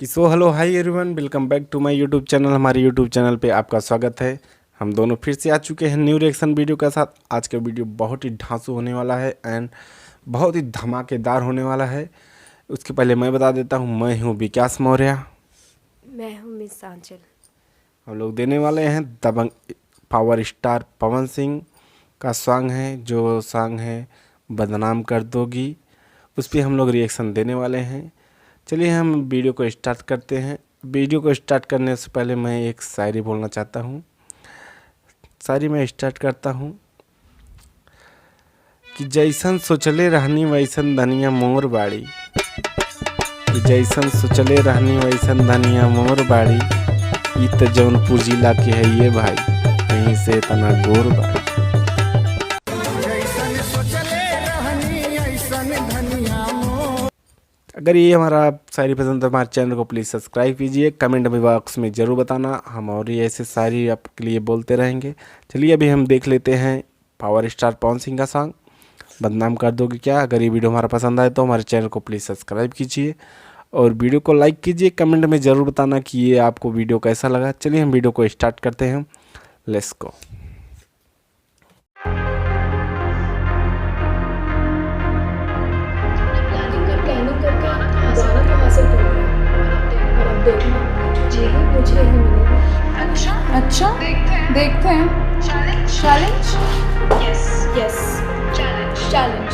So hello hi everyone, welcome back to my YouTube channel. हमारे YouTube channel पे आपका स्वागत है। हम दोनों फिर से आ चुके हैं न्यू रिएक्शन वीडियो के साथ। आज का वीडियो बहुत ही ढांसू होने वाला है एंड बहुत ही धमाकेदार होने वाला है। उसके पहले मैं बता देता हूँ, मैं हूँ विकास मौर्य। मैं हूँ मिस आंचल। हम लोग देने वाले हैं दबंग पावर स्टार पवन सिंह का सॉन्ग है, जो सॉन्ग है बदनाम कर दोगी। उस पर हम लोग रिएक्शन देने वाले हैं। चलिए हम वीडियो को स्टार्ट करते हैं। वीडियो को स्टार्ट करने से पहले मैं एक शायरी बोलना चाहता हूँ। शायरी मैं स्टार्ट करता हूँ कि जैसन सोचले रहनी वैसन धनिया मोर बाड़ी, कि जैसन सोचले रहनी वैसन धनिया मोर बाड़ी। ई त जौनपुर जिला के है ये भाई, कहीं से तना गोर बाड़ी। अगर ये हमारा शायरी पसंद है, हमारे चैनल को प्लीज़ सब्सक्राइब कीजिए। कमेंट में बॉक्स में ज़रूर बताना, हम और ये ऐसे शायरी आपके लिए बोलते रहेंगे। चलिए अभी हम देख लेते हैं पावर स्टार पवन सिंह का सॉन्ग बदनाम कर दोगे क्या। अगर ये वीडियो हमारा पसंद आए तो हमारे चैनल को प्लीज़ सब्सक्राइब कीजिए और वीडियो को लाइक कीजिए। कमेंट में ज़रूर बताना कि ये आपको वीडियो कैसा लगा। चलिए हम वीडियो को स्टार्ट करते हैं। Let's go. अच्छा देखते हैं। Challenge yes yes challenge.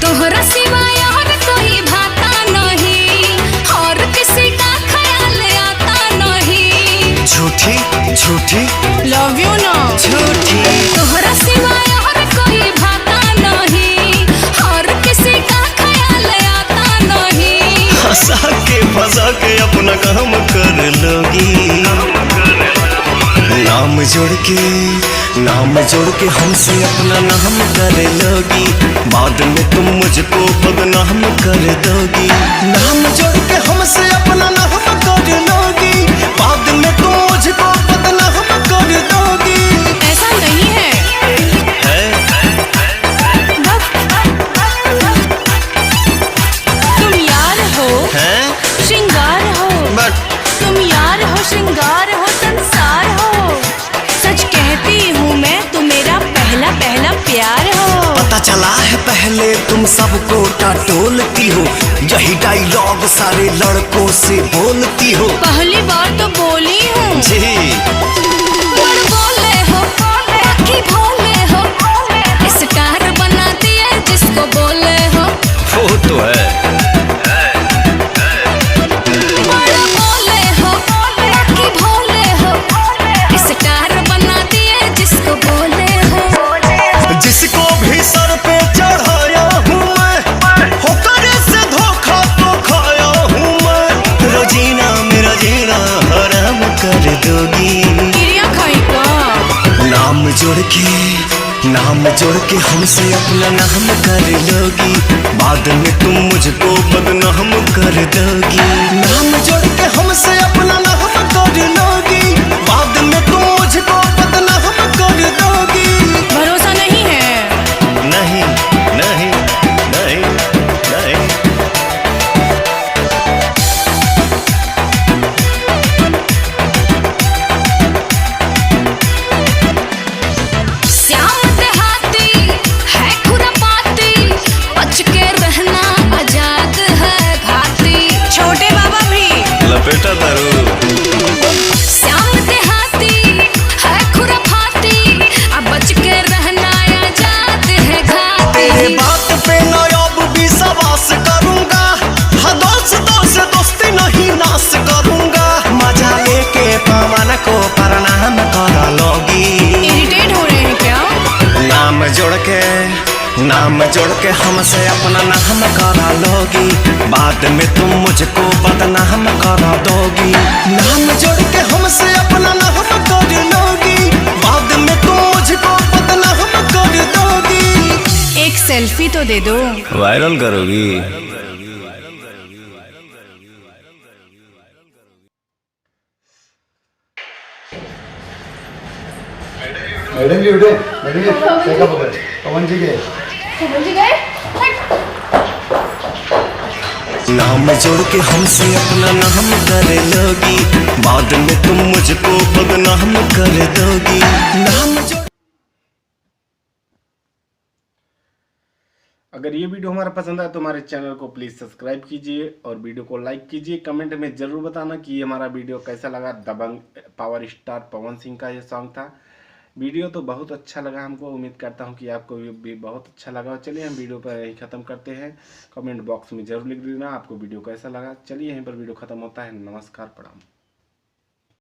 तोहरा सिवाय और कोई भाता नहीं, और किसी का ख्याल आता नहीं। झूठी झूठी लव यू ना झूठी। तोहरा सिवाय और कोई भाता नहीं, और किसी का ख्याल आता नहीं। हंसा के फंसा के अपना काम कर लोगी। नाम जोड़ के हमसे अपना नाम कर लोगी। बाद में तुम मुझको बदनाम कर दोगी। नाम जोड़ के हमसे अपना नाम कर लोगी। बाद में तुम मुझको बदनाम कर दोगी। ऐसा नहीं है, तुम यार हो श्रृंगार हो, तुम यार हो श्रृंगार हो संसार हो। सच कहती हूँ मैं, तुम मेरा पहला पहला प्यार हो। पता चला है पहले तुम सबको टटोलती हो, यही डायलॉग सारे लड़कों से बोलती हो। पहली बार तो बोली हूँ जी पर बोले हो बाकी भोले हो। स्टार बना दिया जिसको बोले हो। वो तो है। बड़ा बोले हो बाकी भोले हो। स्टार बना दिया जिसको बोले हो। जिसको भी सर पे चढ़ाया हूँ मैं, होकर से धोखा तो खाया हूँ मैं। रोजीना मेरा जीना हराम कर दोगी। गिरिया खाई का नाम जोड़ के हमसे अपना नाम कर लोगी। बाद में तुम मुझको बदनाम कर दोगी। नाम जोड़ के हमसे अपना नाम कर लोगी। बाद में तुम मुझको बदनाम कर दोगी। भरोसा नहीं है। नहीं नहीं नहीं नहीं। श्याम देहाती है खुरापाती, बच के रहना आजाद है घाती। छोटे बाबा भी लपेटा दारू। श्याम देहाती है खुरापाती, अब बच के रहना आजाद है तेरे घाती। बात पे नायाब भी सवास करूंगा। हाँ दोस्तों से दोस्ती नहीं नाश करूंगा। मजा लेके पवन को प्रणाम कर लोगी। इरिटेट हो रहे हैं क्या? नाम जोड़ के हमसे अपना नाम करा लोगी। बाद में तुम मुझको बदनाम करा दोगी। नाम जोड़ के हमसे अपना नाम कर लोगी। बाद में तुम सेल्फी तो दे दो। वायरल करोगी? मैडम जी उठे, मैडम जी चाय का पकड़, पवन जी गए। नाम जोड़ के हमसे अपना नाम कर लोगी, बाद में तुम मुझको बदनाम कर दोगी। नाम जोड़ अगर ये वीडियो हमारा पसंद आए तो हमारे चैनल को प्लीज़ सब्सक्राइब कीजिए और वीडियो को लाइक कीजिए। कमेंट में ज़रूर बताना कि ये हमारा वीडियो कैसा लगा। दबंग पावर स्टार पवन सिंह का ये सॉन्ग था। वीडियो तो बहुत अच्छा लगा हमको, उम्मीद करता हूँ कि आपको भी बहुत अच्छा लगा। चलिए हम वीडियो पर यहीं ख़त्म करते हैं। कमेंट बॉक्स में ज़रूर लिख देना आपको वीडियो कैसा लगा। चलिए यहीं पर वीडियो ख़त्म होता है। नमस्कार, प्रणाम।